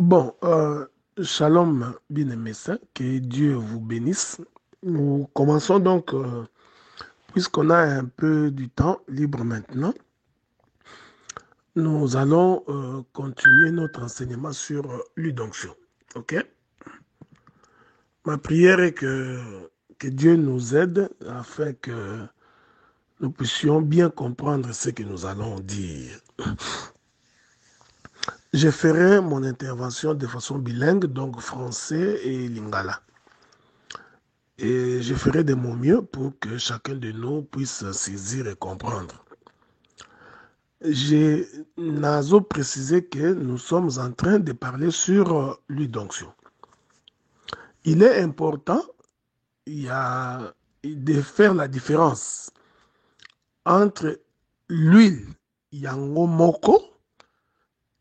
Bon, shalom, bien-aimés saints, que Dieu vous bénisse. Nous commençons donc, puisqu'on a un peu du temps libre maintenant, nous allons continuer notre enseignement sur l'udonction. OK? Ma prière est que Dieu nous aide afin que nous puissions bien comprendre ce que nous allons dire. Je ferai mon intervention de façon bilingue, donc français et lingala. Et je ferai de mon mieux pour que chacun de nous puisse saisir et comprendre. J'ai naso précisé que nous sommes en train de parler sur l'udonction. Il est important de faire la différence entre l'huile yango moko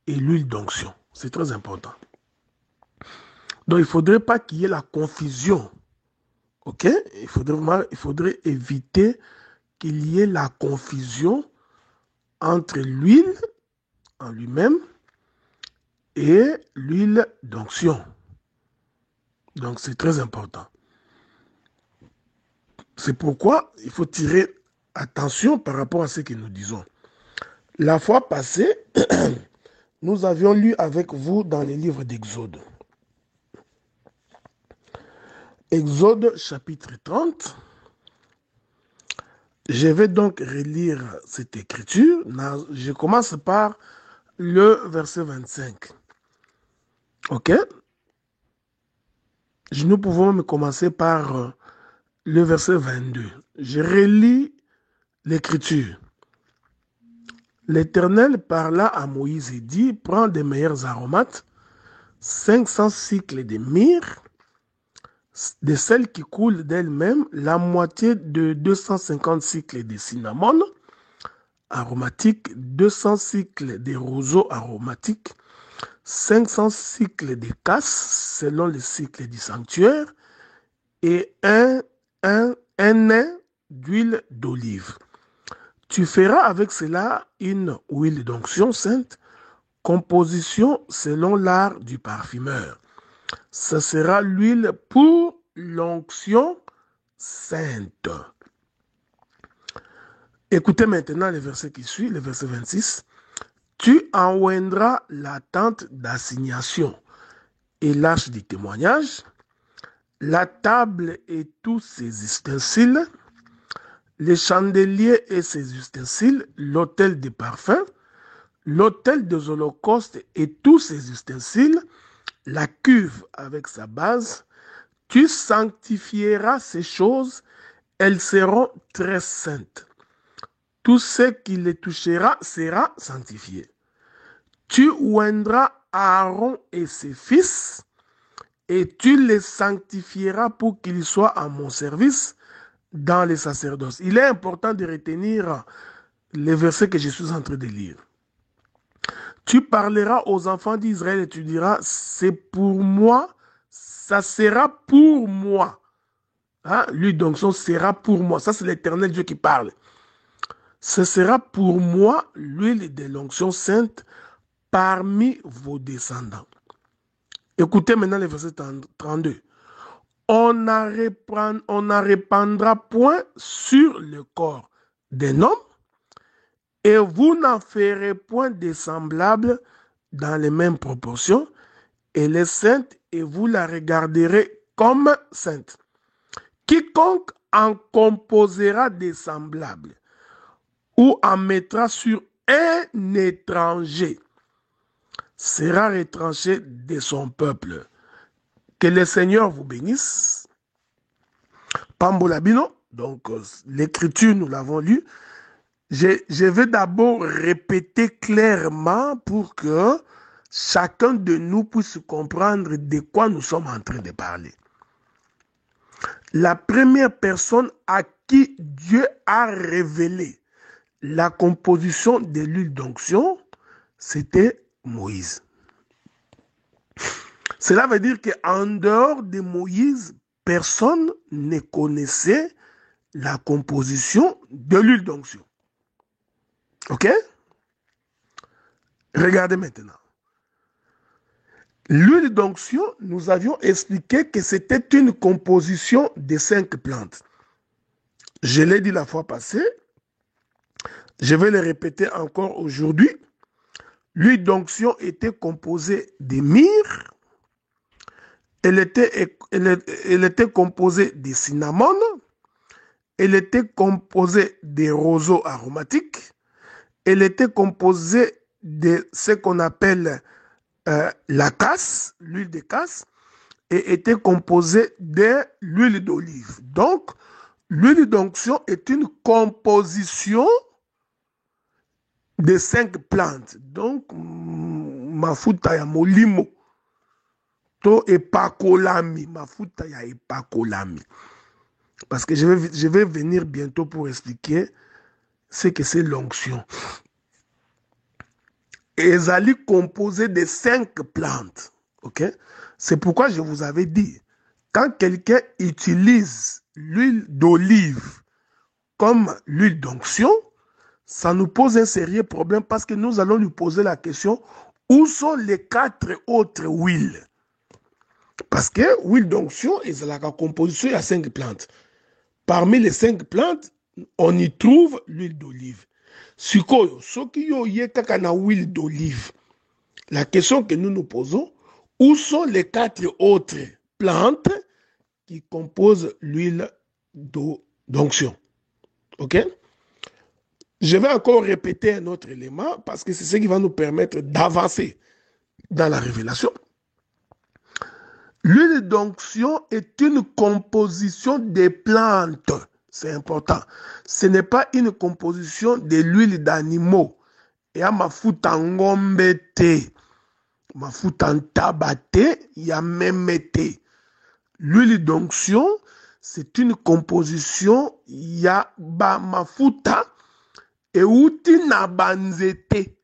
et l'huile d'onction. C'est très important. Donc il ne faudrait pas qu'il y ait la confusion. OK? Il faudrait éviter qu'il y ait la confusion entre l'huile en lui-même et l'huile d'onction. Donc c'est très important. C'est pourquoi il faut tirer attention par rapport à ce que nous disons. La fois passée, nous avions lu avec vous dans les livres d'Exode. Exode chapitre 30. Je vais donc relire cette écriture. Je commence par le verset 25. OK? Nous pouvons même commencer par le verset 22. Je relis l'écriture. L'Éternel parla à Moïse et dit, prends des meilleurs aromates, 500 cycles de myrrhe, de celles qui coulent d'elles-mêmes, la moitié de 250 cycles de cinnamon aromatique, 200 cycles de roseaux aromatiques, 500 cycles de casses selon le cycle du sanctuaire et un nain d'huile d'olive. Tu feras avec cela une huile d'onction sainte, composition selon l'art du parfumeur. Ce sera l'huile pour l'onction sainte. Écoutez maintenant le verset qui suit, le verset 26. Tu enjoindras la tente d'assignation et l'arche du témoignage, la table et tous ses ustensiles, les chandeliers et ses ustensiles, l'autel des parfums, l'autel des holocaustes et tous ses ustensiles, la cuve avec sa base. Tu sanctifieras ces choses, elles seront très saintes. Tout ce qui les touchera sera sanctifié. Tu oindras Aaron et ses fils, et tu les sanctifieras pour qu'ils soient à mon service dans les sacerdoces. Il est important de retenir les versets que je suis en train de lire. Tu parleras aux enfants d'Israël et tu diras, c'est pour moi, ça sera pour moi. Hein? Lui, donc, ça sera pour moi. Ça, c'est l'Éternel Dieu qui parle. Ce sera pour moi l'huile de l'onction sainte parmi vos descendants. Écoutez maintenant le verset 32. On n'en répandra point sur le corps d'un homme et vous n'en ferez point de semblable dans les mêmes proportions. Elle est sainte et vous la regarderez comme sainte. Quiconque en composera des semblables ou en mettra sur un étranger sera retranché de son peuple. Que le Seigneur vous bénisse. Pambolabino, donc l'écriture, nous l'avons lu. Je vais d'abord répéter clairement pour que chacun de nous puisse comprendre de quoi nous sommes en train de parler. La première personne à qui Dieu a révélé la composition de l'huile d'onction, c'était Moïse. Cela veut dire qu'en dehors de Moïse, personne ne connaissait la composition de l'huile d'onction. OK? Regardez maintenant. L'huile d'onction, nous avions expliqué que c'était une composition de 5 plantes. Je l'ai dit la fois passée, je vais le répéter encore aujourd'hui. L'huile d'onction était composée de myrrhe, elle était composée de cinnamon, elle était composée de roseaux aromatiques, elle était composée de ce qu'on appelle la casse, l'huile de casse, et était composée de l'huile d'olive. Donc, l'huile d'onction est une composition de 5 plantes. Donc, mafuta ya molimo, to epakolami, mafuta ya epakolami. Parce que je vais venir bientôt pour expliquer ce que c'est l'onction. Ezali composé de 5 plantes. Ok? C'est pourquoi je vous avais dit, quand quelqu'un utilise l'huile d'olive comme l'huile d'onction, ça nous pose un sérieux problème parce que nous allons lui poser la question, où sont les 4 autres huiles? Parce que l'huile d'onction est la composition, il y a 5 plantes. Parmi les 5 plantes, on y trouve l'huile d'olive. Sikoyo, soki yo ye kaka na huile d'olive. La question que nous nous posons, où sont les 4 autres plantes qui composent l'huile d'onction? Ok? Je vais encore répéter un autre élément parce que c'est ce qui va nous permettre d'avancer dans la révélation. L'huile d'onction est une composition des plantes. C'est important. Ce n'est pas une composition de l'huile d'animaux. Et à mafuta ngombe te, mafuta ntaba te, ya même te. L'huile d'onction, c'est une composition ya ba mafuta et outi na banzete.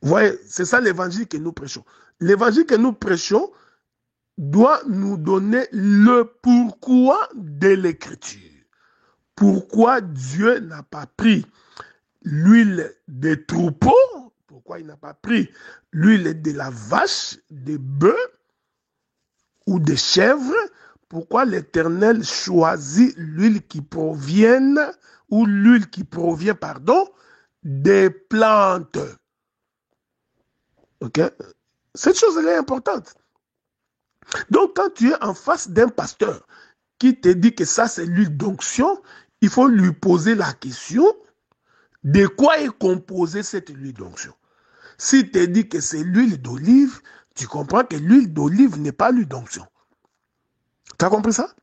Vous voyez, c'est ça l'évangile que nous prêchons. L'évangile que nous prêchons doit nous donner le pourquoi de l'écriture. Pourquoi Dieu n'a pas pris l'huile des troupeaux, pourquoi il n'a pas pris l'huile de la vache, des bœufs ou des chèvres, pourquoi l'Éternel choisit l'huile qui provient, ou l'huile qui provient, pardon, des plantes. Ok? Cette chose-là est importante. Donc, quand tu es en face d'un pasteur qui te dit que ça, c'est l'huile d'onction, il faut lui poser la question de quoi est composée cette huile d'onction. S'il te dit que c'est l'huile d'olive, tu comprends que l'huile d'olive n'est pas l'huile d'onction. Tu as compris ça?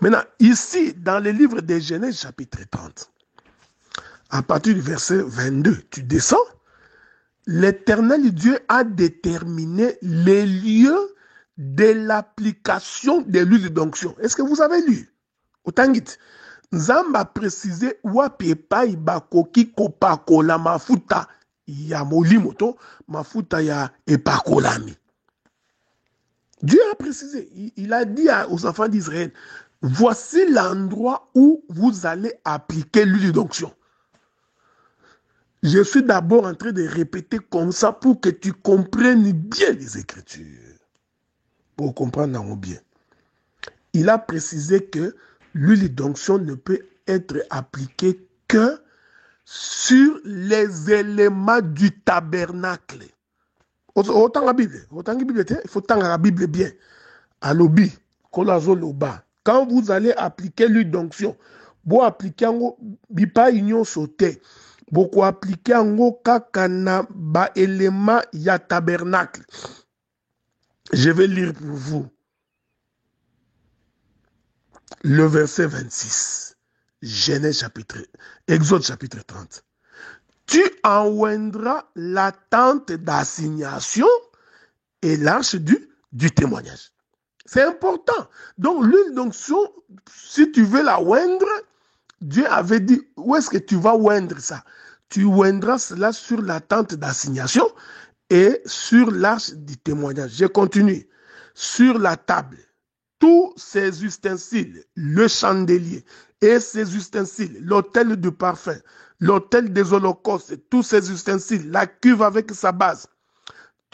Maintenant, ici, dans le livre de Genèse, chapitre 30, à partir du verset 22, tu descends, l'Éternel Dieu a déterminé les lieux de l'application de l'huile d'onction. Est-ce que vous avez lu? Otangit. Nzamba a précisé wapi epai bakoki kopakola mafuta ya molimo to mafuta ya epakolami. Dieu a précisé, il a dit aux enfants d'Israël, voici l'endroit où vous allez appliquer l'huile d'onction. Je suis d'abord en train de répéter comme ça pour que tu comprennes bien les Écritures. Pour comprendre bien. Il a précisé que l'huile d'onction ne peut être appliquée que sur les éléments du tabernacle. Autant la Bible, il faut tant la Bible bien. À l'obi, loba. Quand vous allez appliquer l'huile d'onction, vous appliquez un bipa union sauté. Beaucoup appliquer un kakana ba élément ya tabernacle. Je vais lire pour vous le verset 26. Genèse chapitre, Exode chapitre 30. Tu enjoindras la tente d'assignation et l'arche du témoignage. C'est important. Donc, l'huile d'onction, si tu veux la oindre, Dieu avait dit, où est-ce que tu vas oindre ça? Tu oindras cela sur la tente d'assignation et sur l'arche du témoignage. Je continue. Sur la table, tous ces ustensiles, le chandelier et ces ustensiles, l'autel de parfum, l'autel des holocaustes, tous ces ustensiles, la cuve avec sa base,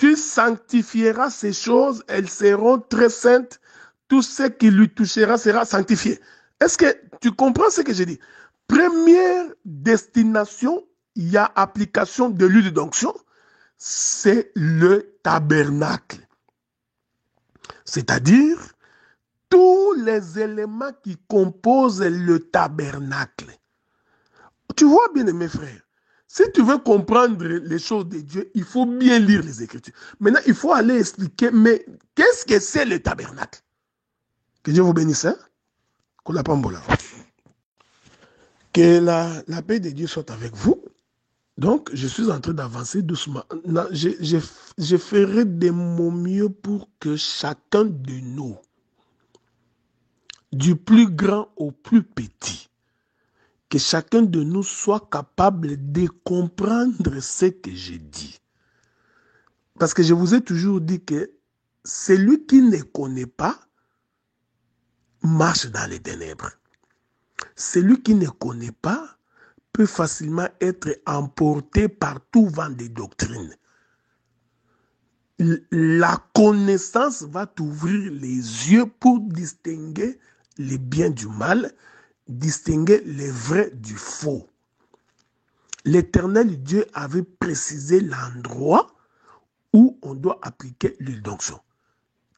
tu sanctifieras ces choses, elles seront très saintes. Tout ce qui lui touchera sera sanctifié. Est-ce que tu comprends ce que j'ai dit? Première destination, il y a application de l'huile d'onction, c'est le tabernacle. C'est-à-dire tous les éléments qui composent le tabernacle. Tu vois bien, mes frères, si tu veux comprendre les choses de Dieu, il faut bien lire les Écritures. Maintenant, il faut aller expliquer, mais qu'est-ce que c'est le tabernacle? Que Dieu vous bénisse, hein? Que la paix de Dieu soit avec vous. Donc, je suis en train d'avancer doucement. Je ferai de mon mieux pour que chacun de nous, du plus grand au plus petit, que chacun de nous soit capable de comprendre ce que j'ai dit. Parce que je vous ai toujours dit que celui qui ne connaît pas marche dans les ténèbres. Celui qui ne connaît pas peut facilement être emporté par tout vent de doctrine. La connaissance va t'ouvrir les yeux pour distinguer le bien du mal, distinguer le vrai du faux. L'Éternel Dieu avait précisé l'endroit où on doit appliquer l'huile d'onction.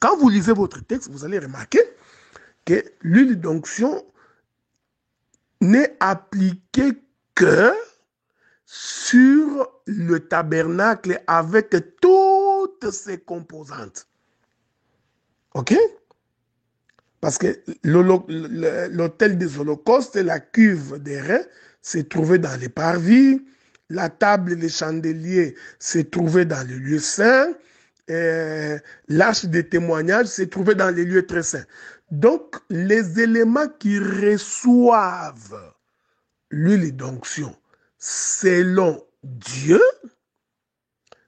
Quand vous lisez votre texte, vous allez remarquer que l'huile d'onction n'est appliquée que sur le tabernacle avec toutes ses composantes. OK? Parce que l'autel des holocaustes, la cuve des reins, se trouvait dans les parvis, la table et les chandeliers se trouvaient dans les lieux saints, l'arche des témoignages se trouvait dans les lieux très saints. Donc, les éléments qui reçoivent l'huile d'onction selon Dieu,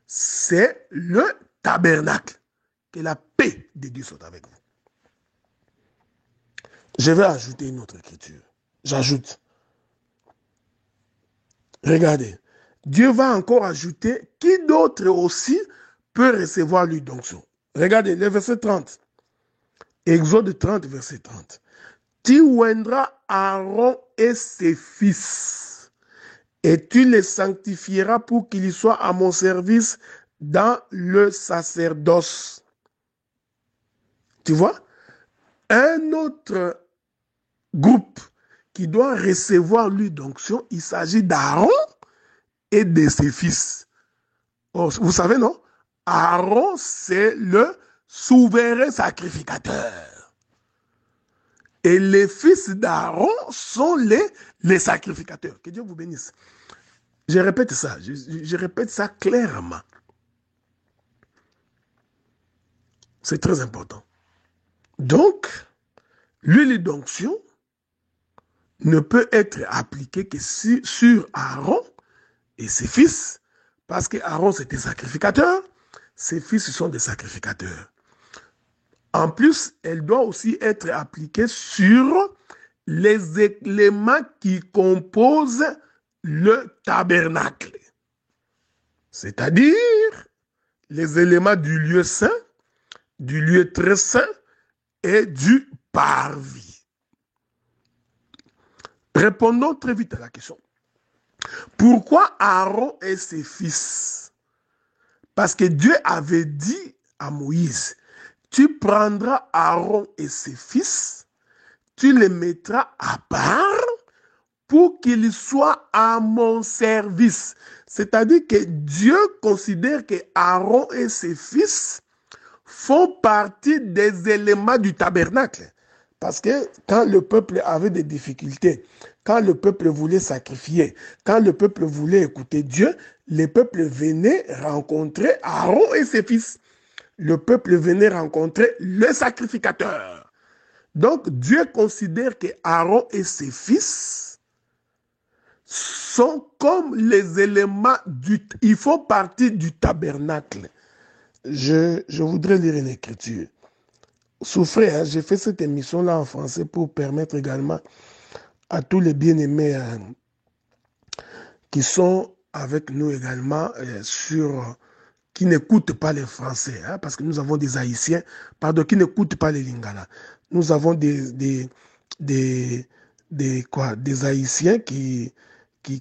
c'est le tabernacle. Que la paix de Dieu soit avec vous. Je vais ajouter une autre écriture. J'ajoute. Regardez. Dieu va encore ajouter qui d'autre aussi peut recevoir l'huile d'onction. Regardez le verset 30. Exode 30, verset 30. Tu oindras Aaron et ses fils, et tu les sanctifieras pour qu'ils soient à mon service dans le sacerdoce. Tu vois? Un autre groupe qui doit recevoir l'huile d'onction, il s'agit d'Aaron et de ses fils. Oh, vous savez, non? Aaron, c'est le souverain sacrificateur. Et les fils d'Aaron sont les sacrificateurs. Que Dieu vous bénisse. Je répète ça, je répète ça clairement. C'est très important. Donc, l'huile d'onction ne peut être appliquée que sur Aaron et ses fils, parce que Aaron c'était sacrificateur, ses fils sont des sacrificateurs. En plus, elle doit aussi être appliquée sur les éléments qui composent le tabernacle. C'est-à-dire les éléments du lieu saint, du lieu très saint et du parvis. Répondons très vite à la question. Pourquoi Aaron et ses fils? Parce que Dieu avait dit à Moïse, tu prendras Aaron et ses fils, tu les mettras à part pour qu'ils soient à mon service. C'est-à-dire que Dieu considère que Aaron et ses fils font partie des éléments du tabernacle. Parce que quand le peuple avait des difficultés, quand le peuple voulait sacrifier, quand le peuple voulait écouter Dieu, le peuple venait rencontrer Aaron et ses fils. Le peuple venait rencontrer le sacrificateur. Donc Dieu considère que Aaron et ses fils sont comme les éléments ils font partie du tabernacle. Je voudrais lire une écriture. Souffrez, hein, j'ai fait cette émission-là en français pour permettre également à tous les bien-aimés qui sont avec nous également sur qui n'écoutent pas les Français, hein, parce que nous avons des Haïtiens, pardon, qui n'écoutent pas les Lingala. Nous avons des Haïtiens qui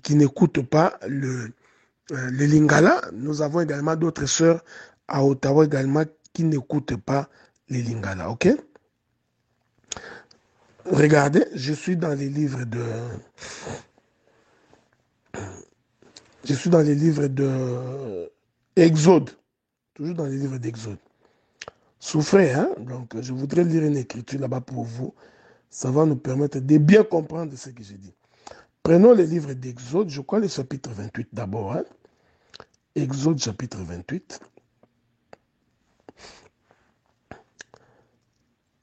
n'écoutent pas le Lingala. Nous avons également d'autres sœurs à Ottawa également qui n'écoutent pas les Lingala, ok? Regardez, je suis dans les livres de... Je suis dans les livres de Exode. Toujours dans les livres d'Exode. Souffrez, hein? Donc, je voudrais lire une écriture là-bas pour vous. Ça va nous permettre de bien comprendre ce que j'ai dit. Prenons les livres d'Exode, je crois le chapitre 28 d'abord. Hein? Exode chapitre 28.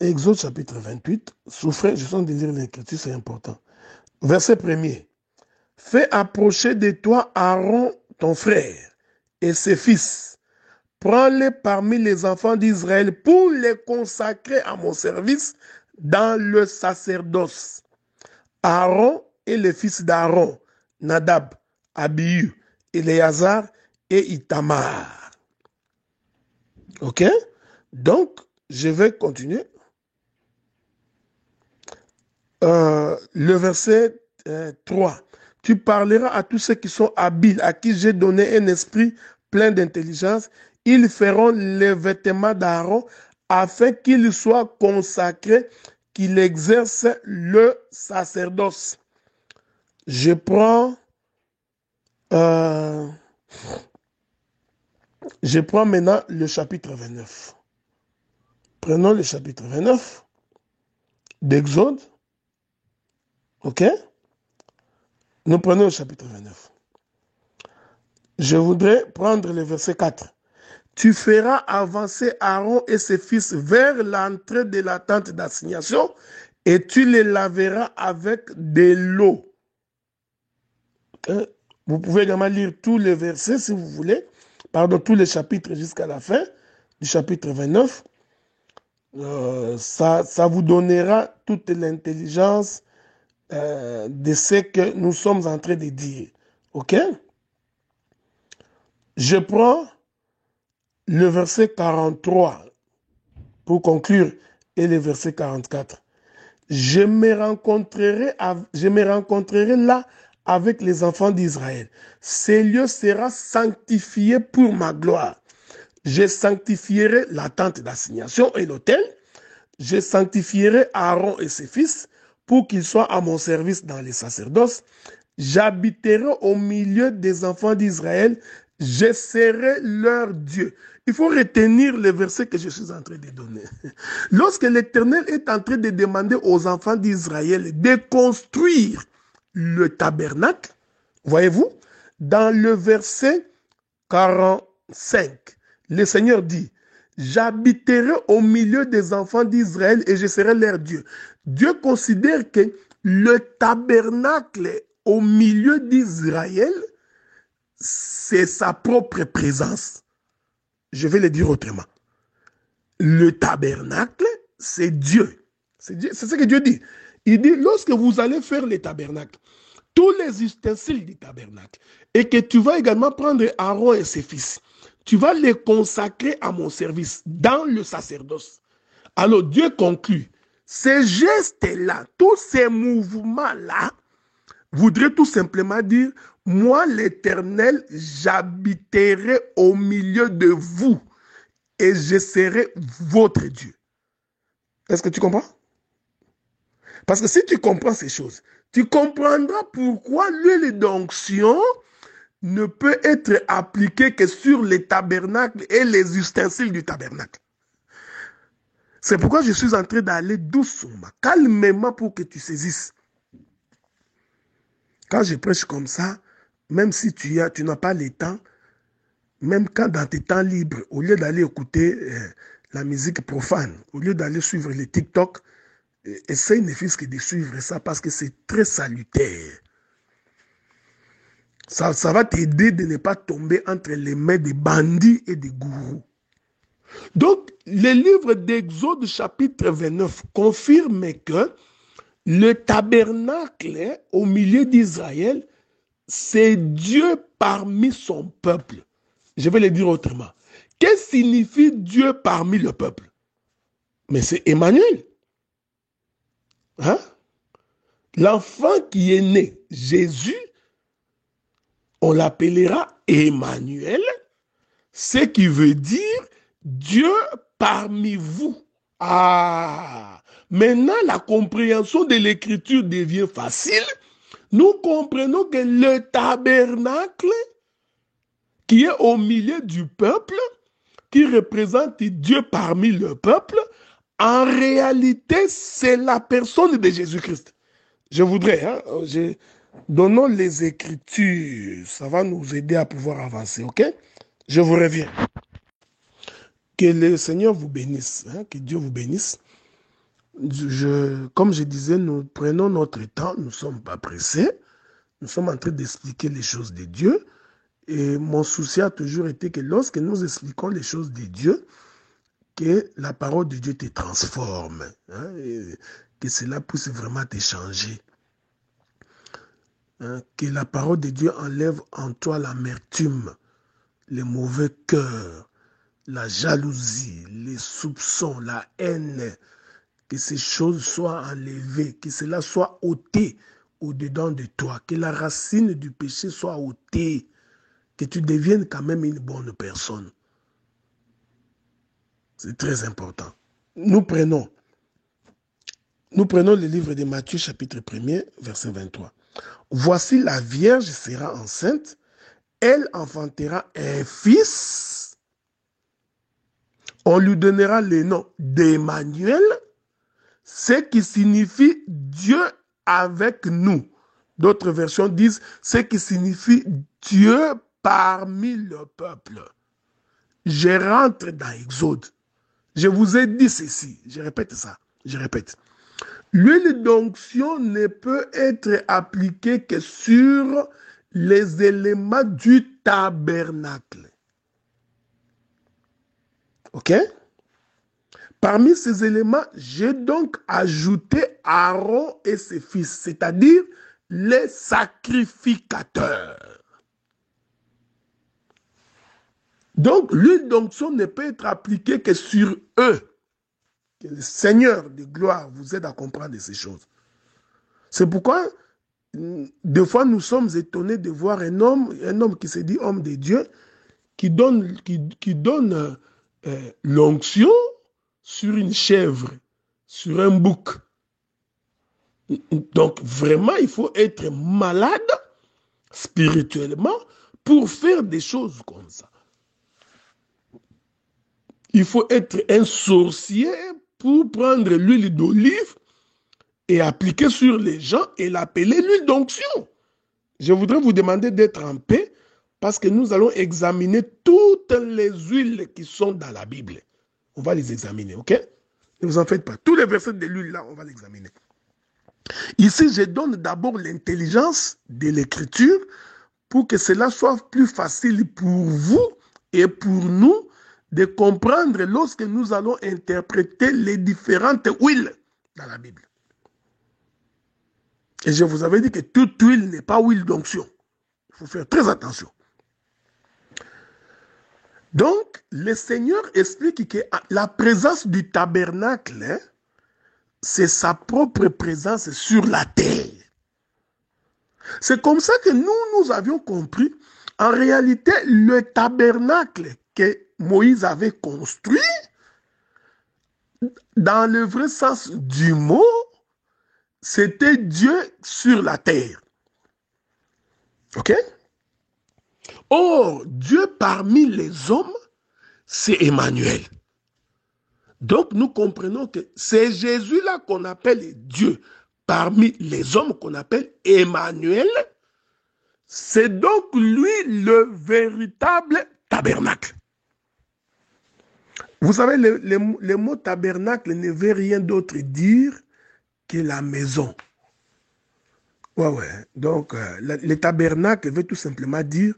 Exode chapitre 28. Souffrez, je sens de lire l'écriture, c'est important. Verset 1er. Fais approcher de toi Aaron, ton frère, et ses fils. Prends-les parmi les enfants d'Israël pour les consacrer à mon service dans le sacerdoce. Aaron et les fils d'Aaron, Nadab, Abihu, Éléazar et Itamar. Ok? Donc, je vais continuer. Le verset 3. Tu parleras à tous ceux qui sont habiles, à qui j'ai donné un esprit plein d'intelligence. Ils feront les vêtements d'Aaron afin qu'il soit consacré, qu'il exerce le sacerdoce. Je prends maintenant le chapitre 29. Prenons le chapitre 29 d'Exode. Ok? Nous prenons le chapitre 29. Je voudrais prendre le verset 4. Tu feras avancer Aaron et ses fils vers l'entrée de la tente d'assignation et tu les laveras avec de l'eau. Okay? Vous pouvez également lire tous les versets si vous voulez, pardon, tous les chapitres jusqu'à la fin du chapitre 29. Ça vous donnera toute l'intelligence de ce que nous sommes en train de dire. Ok? Je prends le verset 43 pour conclure et le verset 44. Je me rencontrerai là avec les enfants d'Israël. Ce lieu sera sanctifié pour ma gloire. Je sanctifierai la tente d'assignation et l'autel. Je sanctifierai Aaron et ses fils pour qu'ils soient à mon service dans les sacerdoces. J'habiterai au milieu des enfants d'Israël. Je serai leur Dieu. Il faut retenir le verset que je suis en train de donner. Lorsque l'Éternel est en train de demander aux enfants d'Israël de construire le tabernacle, voyez-vous, dans le verset 45, le Seigneur dit, j'habiterai au milieu des enfants d'Israël et je serai leur Dieu. Dieu considère que le tabernacle au milieu d'Israël, c'est sa propre présence. Je vais le dire autrement. Le tabernacle, c'est Dieu. C'est ce que Dieu dit. Il dit, lorsque vous allez faire le tabernacle, tous les ustensiles du tabernacle, et que tu vas également prendre Aaron et ses fils, tu vas les consacrer à mon service dans le sacerdoce. Alors Dieu conclut, ces gestes-là, tous ces mouvements-là, voudraient tout simplement dire, moi l'Éternel, j'habiterai au milieu de vous et je serai votre Dieu. Est-ce que tu comprends? Parce que si tu comprends ces choses, tu comprendras pourquoi l'huile d'onction ne peut être appliquée que sur les tabernacles et les ustensiles du tabernacle. C'est pourquoi je suis en train d'aller doucement, calmement pour que tu saisisses. Quand je prêche comme ça, même si tu n'as pas le temps, même quand dans tes temps libres, au lieu d'aller écouter la musique profane, au lieu d'aller suivre les TikTok, essaye ne fût-ce que de suivre ça parce que c'est très salutaire. Ça va t'aider de ne pas tomber entre les mains des bandits et des gourous. Donc, le livre d'Exode chapitre 29 confirme que le tabernacle au milieu d'Israël, c'est Dieu parmi son peuple. Je vais le dire autrement. Que signifie Dieu parmi le peuple? Mais c'est Emmanuel. Hein? L'enfant qui est né, Jésus, on l'appellera Emmanuel, ce qui veut dire Dieu parmi vous. Ah, maintenant la compréhension de l'écriture devient facile. Nous comprenons que le tabernacle qui est au milieu du peuple, qui représente Dieu parmi le peuple, en réalité, c'est la personne de Jésus-Christ. Je voudrais, donnons les Écritures, ça va nous aider à pouvoir avancer, ok? Je vous reviens. Que le Seigneur vous bénisse, que Dieu vous bénisse. Comme je disais, nous prenons notre temps, nous ne sommes pas pressés, nous sommes en train d'expliquer les choses de Dieu. Et mon souci a toujours été que lorsque nous expliquons les choses de Dieu, que la parole de Dieu te transforme, et que cela puisse vraiment te changer. Que la parole de Dieu enlève en toi l'amertume, les mauvais cœurs, la jalousie, les soupçons, la haine, que ces choses soient enlevées, que cela soit ôté au-dedans de toi, que la racine du péché soit ôtée, que tu deviennes quand même une bonne personne. C'est très important. Nous prenons le livre de Matthieu, chapitre 1er, verset 23. Voici la Vierge sera enceinte, elle enfantera un fils, on lui donnera le nom d'Emmanuel, ce qui signifie Dieu avec nous. D'autres versions disent ce qui signifie Dieu parmi le peuple. Je rentre dans Exode. Je vous ai dit ceci, je répète ça, je répète. L'huile d'onction ne peut être appliquée que sur les éléments du tabernacle. Ok? Parmi ces éléments, j'ai donc ajouté Aaron et ses fils, c'est-à-dire les sacrificateurs. Donc, l'huile d'onction ne peut être appliquée que sur eux. Que le Seigneur de gloire vous aide à comprendre ces choses. C'est pourquoi, des fois, nous sommes étonnés de voir un homme qui se dit homme de Dieu, qui donne l'onction sur une chèvre, sur un bouc. Donc, vraiment, il faut être malade spirituellement pour faire des choses comme ça. Il faut être un sorcier pour prendre l'huile d'olive et appliquer sur les gens et l'appeler l'huile d'onction. Je voudrais vous demander d'être en paix parce que nous allons examiner toutes les huiles qui sont dans la Bible. On va les examiner, ok? Ne vous en faites pas. Tous les versets de l'huile là, on va les examiner. Ici, je donne d'abord l'intelligence de l'écriture pour que cela soit plus facile pour vous et pour nous de comprendre lorsque nous allons interpréter les différentes huiles dans la Bible. Et je vous avais dit que toute huile n'est pas huile d'onction. Il faut faire très attention. Donc, le Seigneur explique que la présence du tabernacle, c'est sa propre présence sur la terre. C'est comme ça que nous avions compris. En réalité, le tabernacle que Moïse avait construit, dans le vrai sens du mot, c'était Dieu sur la terre. Ok? Or, Dieu parmi les hommes, c'est Emmanuel. Donc, nous comprenons que c'est Jésus-là qu'on appelle Dieu. Parmi les hommes qu'on appelle Emmanuel, c'est donc lui le véritable tabernacle. Vous savez, le mot tabernacle ne veut rien d'autre dire que la maison. Ouais. Donc, le tabernacle veut tout simplement dire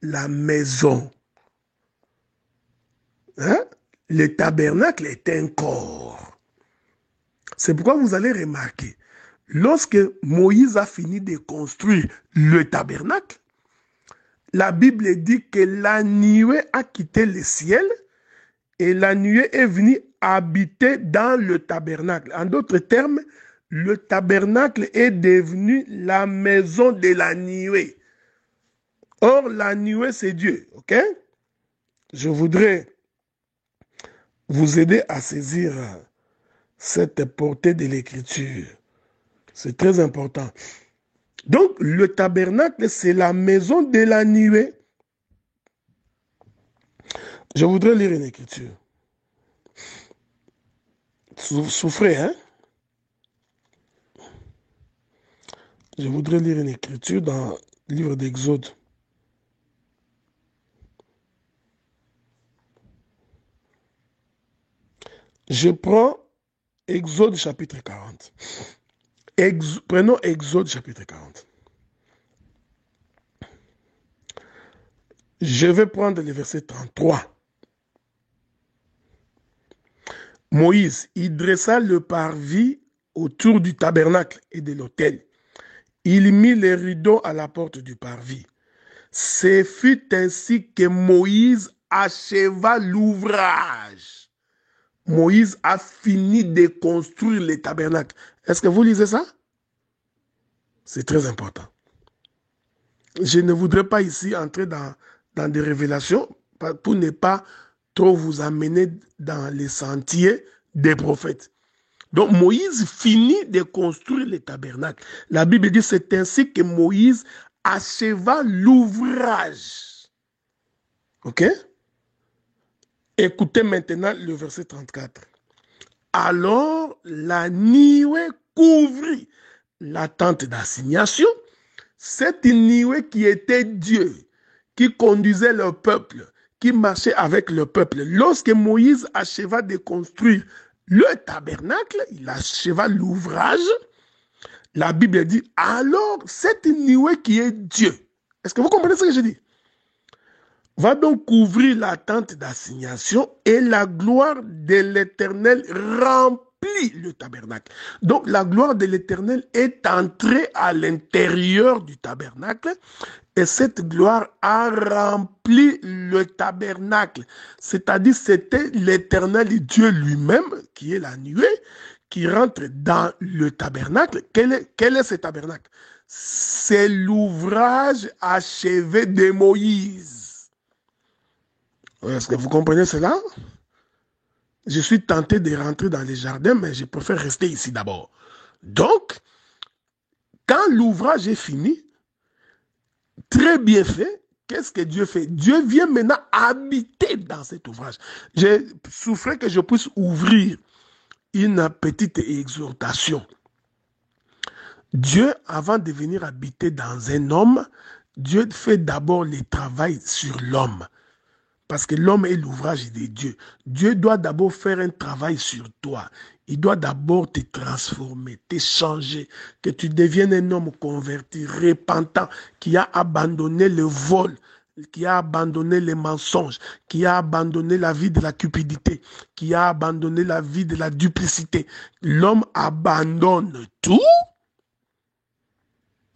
la maison. Hein? Le tabernacle est un corps. C'est pourquoi vous allez remarquer, lorsque Moïse a fini de construire le tabernacle, la Bible dit que la nuée a quitté le ciel et la nuée est venue habiter dans le tabernacle. En d'autres termes, le tabernacle est devenu la maison de la nuée. Or, la nuée, c'est Dieu, ok? Je voudrais vous aider à saisir cette portée de l'écriture. C'est très important. Donc, le tabernacle, c'est la maison de la nuée. Je voudrais lire une écriture. Souffrez, hein? Je voudrais lire une écriture dans le livre d'Exode. Je prends Exode chapitre 40. Prenons Exode chapitre 40. Je vais prendre le verset 33. Moïse, il dressa le parvis autour du tabernacle et de l'autel. Il mit les rideaux à la porte du parvis. Ce fut ainsi que Moïse acheva l'ouvrage. Moïse a fini de construire le tabernacle. Est-ce que vous lisez ça? C'est très important. Je ne voudrais pas ici entrer dans des révélations pour ne pas trop vous amener dans les sentiers des prophètes. Donc Moïse finit de construire le tabernacle. La Bible dit c'est ainsi que Moïse acheva l'ouvrage. Ok? Écoutez maintenant le verset 34. Alors la nuée couvrit la tente d'assignation. Cette nuée qui était Dieu, qui conduisait le peuple, qui marchait avec le peuple. Lorsque Moïse acheva de construire le tabernacle, il acheva l'ouvrage, la Bible dit, alors cette nuée qui est Dieu, est-ce que vous comprenez ce que je dis? Va donc couvrir la tente d'assignation et la gloire de l'Éternel remplit le tabernacle. Donc la gloire de l'Éternel est entrée à l'intérieur du tabernacle et cette gloire a rempli le tabernacle. C'est-à-dire c'était l'Éternel Dieu lui-même, qui est la nuée, qui rentre dans le tabernacle. Quel est ce tabernacle? C'est l'ouvrage achevé de Moïse. Est-ce que vous comprenez cela? Je suis tenté de rentrer dans les jardins, mais je préfère rester ici d'abord. Donc, quand l'ouvrage est fini, très bien fait, qu'est-ce que Dieu fait? Dieu vient maintenant habiter dans cet ouvrage. J'ai souffré que je puisse ouvrir une petite exhortation. Dieu, avant de venir habiter dans un homme, Dieu fait d'abord le travail sur l'homme. Parce que l'homme est l'ouvrage de Dieu. Dieu doit d'abord faire un travail sur toi. Il doit d'abord te transformer, te changer, que tu deviennes un homme converti, repentant, qui a abandonné le vol, qui a abandonné les mensonges, qui a abandonné la vie de la cupidité, qui a abandonné la vie de la duplicité. L'homme abandonne tout.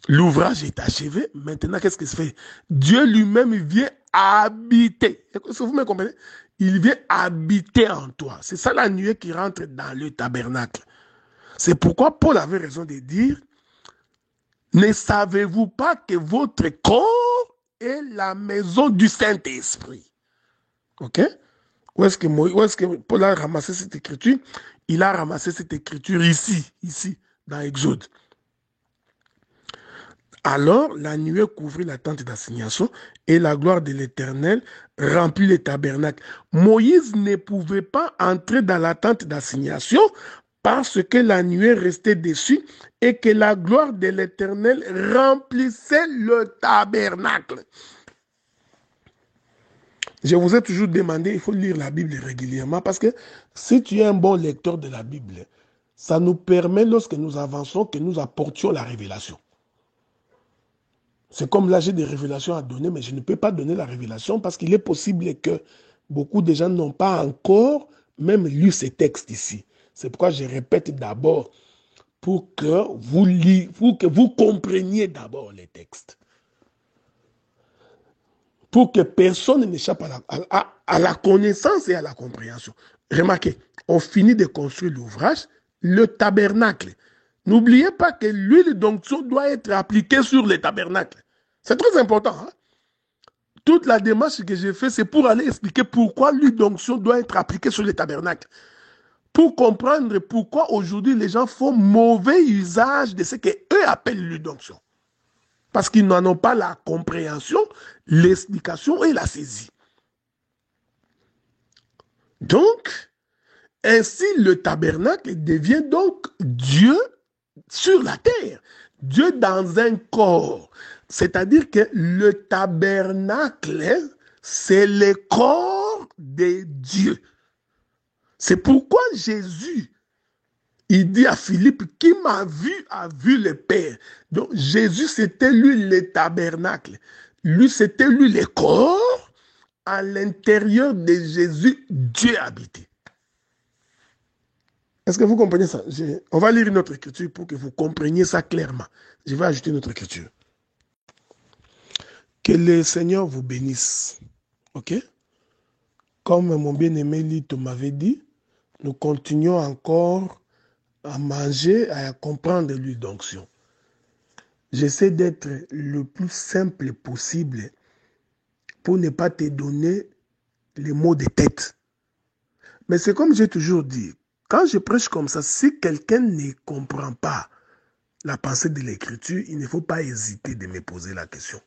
L'ouvrage est achevé. Maintenant, qu'est-ce qu'il se fait? Dieu lui-même vient habiter. Est-ce que vous me comprenez? Il vient habiter en toi. C'est ça la nuée qui rentre dans le tabernacle. C'est pourquoi Paul avait raison de dire, ne savez-vous pas que votre corps est la maison du Saint-Esprit? Ok? Où est-ce que Paul a ramassé cette écriture? Il a ramassé cette écriture ici, dans Exode. Alors la nuée couvrit la tente d'assignation et la gloire de l'Éternel remplit le tabernacle. Moïse ne pouvait pas entrer dans la tente d'assignation parce que la nuée restait dessus et que la gloire de l'Éternel remplissait le tabernacle. Je vous ai toujours demandé, il faut lire la Bible régulièrement parce que si tu es un bon lecteur de la Bible, ça nous permet, lorsque nous avançons, que nous apportions la révélation. C'est comme là, j'ai des révélations à donner, mais je ne peux pas donner la révélation parce qu'il est possible que beaucoup de gens n'ont pas encore même lu ces textes ici. C'est pourquoi je répète d'abord pour que vous compreniez d'abord les textes. pour que personne n'échappe à la connaissance et à la compréhension. Remarquez, on finit de construire l'ouvrage, le tabernacle. N'oubliez pas que l'huile d'onction doit être appliquée sur le tabernacle. C'est très important. Hein? Toute la démarche que j'ai faite, c'est pour aller expliquer pourquoi l'huile d'onction doit être appliquée sur le tabernacle. Pour comprendre pourquoi aujourd'hui les gens font mauvais usage de ce qu'eux appellent l'huile d'onction. Parce qu'ils n'en ont pas la compréhension, l'explication et la saisie. Donc, ainsi le tabernacle devient donc Dieu sur la terre. Dieu dans un corps. C'est-à-dire que le tabernacle, c'est le corps de Dieu. C'est pourquoi Jésus, il dit à Philippe, qui m'a vu a vu le Père. Donc Jésus, c'était lui le tabernacle. Lui, c'était lui le corps. À l'intérieur de Jésus, Dieu habitait. Est-ce que vous comprenez ça? On va lire une autre écriture pour que vous compreniez ça clairement. Je vais ajouter une autre écriture. Que le Seigneur vous bénisse. Ok? Comme mon bien-aimé Lito m'avait dit, nous continuons encore à manger, à comprendre l'huile d'onction. J'essaie d'être le plus simple possible pour ne pas te donner les mots de tête. Mais c'est comme j'ai toujours dit, quand je prêche comme ça, si quelqu'un ne comprend pas la pensée de l'écriture, il ne faut pas hésiter de me poser la question.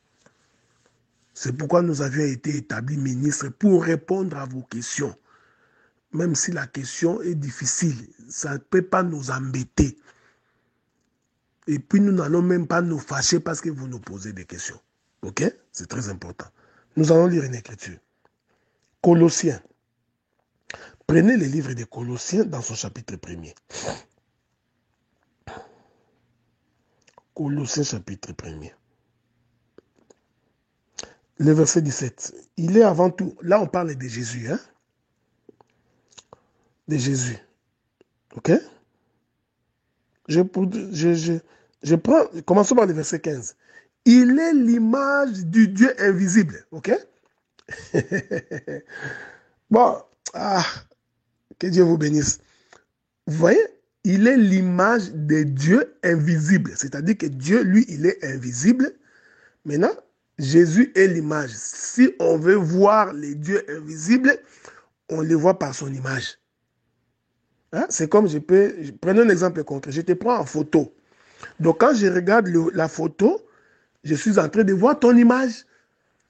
C'est pourquoi nous avions été établis ministres pour répondre à vos questions. Même si la question est difficile, ça ne peut pas nous embêter. Et puis nous n'allons même pas nous fâcher parce que vous nous posez des questions. Ok? C'est très important. Nous allons lire une écriture. Colossiens. Prenez le livre de Colossiens dans son chapitre 1er. Colossiens chapitre 1er. Le verset 17. Il est avant tout, là on parle de Jésus, hein? De Jésus. Ok? Je prends, commençons par le verset 15. Il est l'image du Dieu invisible. Ok? Bon, que Dieu vous bénisse. Vous voyez, il est l'image de Dieu invisible. C'est-à-dire que Dieu, lui, il est invisible. Maintenant, Jésus est l'image. Si on veut voir les dieux invisibles, on les voit par son image. Hein? C'est comme prenons un exemple concret. Je te prends en photo. Donc, quand je regarde la photo, je suis en train de voir ton image.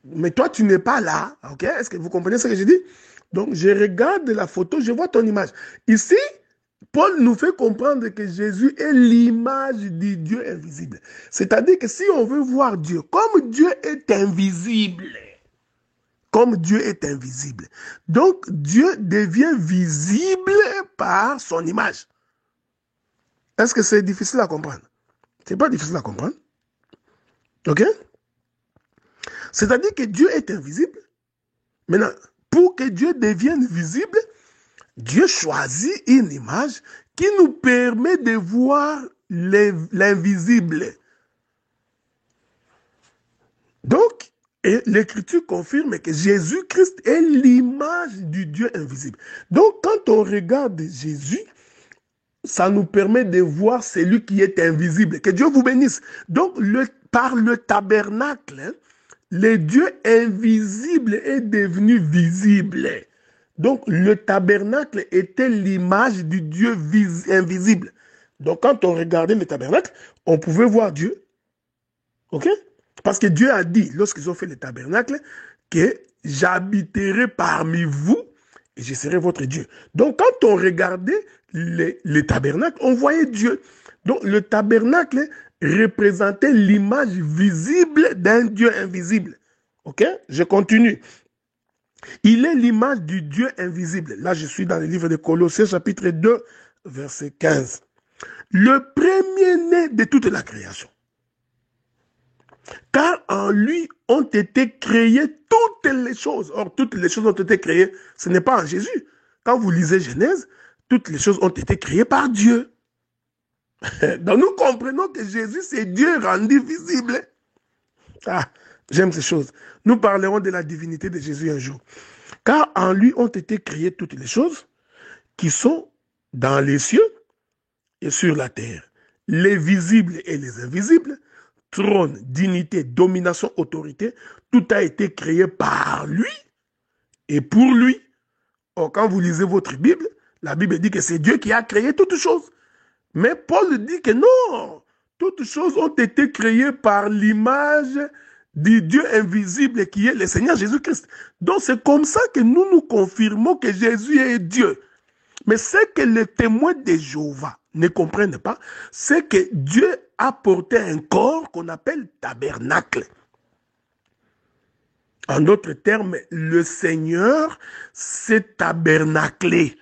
Mais toi, tu n'es pas là. Ok? Est-ce que vous comprenez ce que je dis? Donc, je regarde la photo, je vois ton image. Ici, Paul nous fait comprendre que Jésus est l'image du Dieu invisible. C'est-à-dire que si on veut voir Dieu, comme Dieu est invisible, donc Dieu devient visible par son image. Est-ce que c'est difficile à comprendre? Ce n'est pas difficile à comprendre. Ok? C'est-à-dire que Dieu est invisible. Maintenant, pour que Dieu devienne visible, Dieu choisit une image qui nous permet de voir l'invisible. Donc, l'Écriture confirme que Jésus-Christ est l'image du Dieu invisible. Donc, quand on regarde Jésus, ça nous permet de voir celui qui est invisible. Que Dieu vous bénisse. Donc, par le tabernacle, hein, le Dieu invisible est devenu visible. Donc, le tabernacle était l'image du Dieu invisible. Donc, quand on regardait le tabernacle, on pouvait voir Dieu. Ok? Parce que Dieu a dit, lorsqu'ils ont fait le tabernacle, que j'habiterai parmi vous et je serai votre Dieu. Donc, quand on regardait le tabernacle, on voyait Dieu. Donc, le tabernacle représentait l'image visible d'un Dieu invisible. Ok? Je continue. Il est l'image du Dieu invisible. Là, je suis dans le livre de Colossiens, chapitre 2, verset 15. Le premier-né de toute la création. Car en lui ont été créées toutes les choses. Or, toutes les choses ont été créées. Ce n'est pas en Jésus. Quand vous lisez Genèse, toutes les choses ont été créées par Dieu. Donc, nous comprenons que Jésus, c'est Dieu rendu visible. J'aime ces choses. Nous parlerons de la divinité de Jésus un jour. Car en lui ont été créées toutes les choses qui sont dans les cieux et sur la terre. Les visibles et les invisibles, trône, dignité, domination, autorité, tout a été créé par lui et pour lui. Or, quand vous lisez votre Bible, la Bible dit que c'est Dieu qui a créé toutes choses. Mais Paul dit que non, toutes choses ont été créées par l'image du Dieu invisible qui est le Seigneur Jésus-Christ. Donc c'est comme ça que nous confirmons que Jésus est Dieu. Mais ce que les témoins de Jéhovah ne comprennent pas, c'est que Dieu a porté un corps qu'on appelle tabernacle. En d'autres termes, le Seigneur s'est tabernaclé.